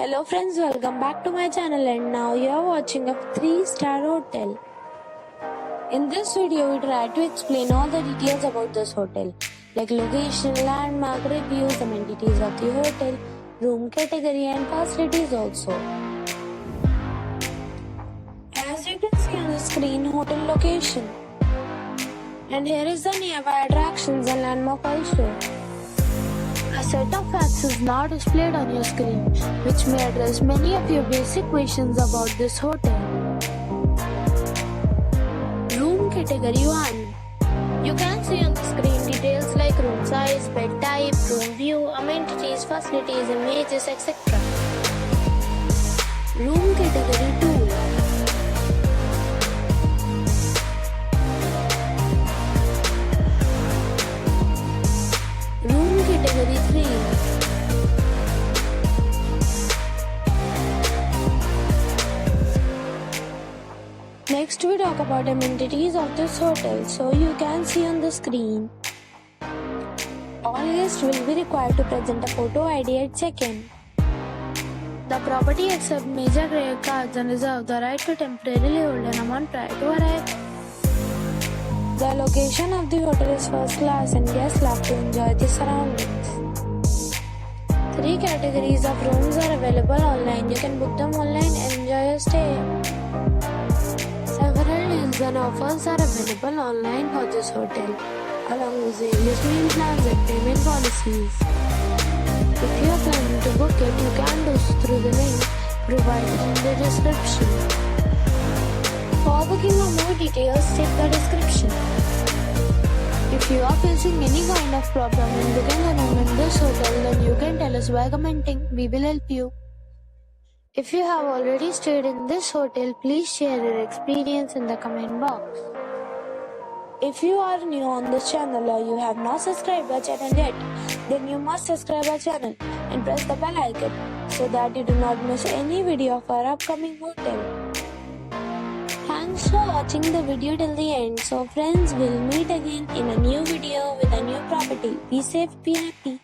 Hello friends, welcome back to my channel and now you are watching a 3-star hotel. In this video, we try to explain all the details about this hotel, like location, landmark, reviews, amenities of the hotel, room category and facilities also. As you can see on the screen, hotel location. And here is the nearby attractions and landmark also. A set of facts is now displayed on your screen, which may address many of your basic questions about this hotel. Room category 1. You can see on the screen details like room size, bed type, room view, amenities, facilities, images, etc. Room category 2. Category 3. Next we talk about amenities of this hotel. So you can see on the screen. All guests will be required to present a photo ID at check-in. The property accepts major credit cards and reserves the right to temporarily hold an amount prior to arrival. The location of the hotel is first class and guests love to enjoy the surroundings. 3 categories of rooms are available online. You can book them online and enjoy your stay. Several deals and offers are available online for this hotel, along with various meal plans and payment policies. If you are planning to book it, you can do so through the link provided in the description. For booking or more details, check the description. If you are facing any kind of problem in booking a room in this hotel, then you can tell us by commenting. We will help you. If you have already stayed in this hotel, please share your experience in the comment box. If you are new on this channel or you have not subscribed our channel yet, then you must subscribe our channel and press the bell icon so that you do not miss any video of our upcoming hotel. Thanks for watching the video till the end. So friends, we'll meet again in a new video with a new property. Be safe, be happy.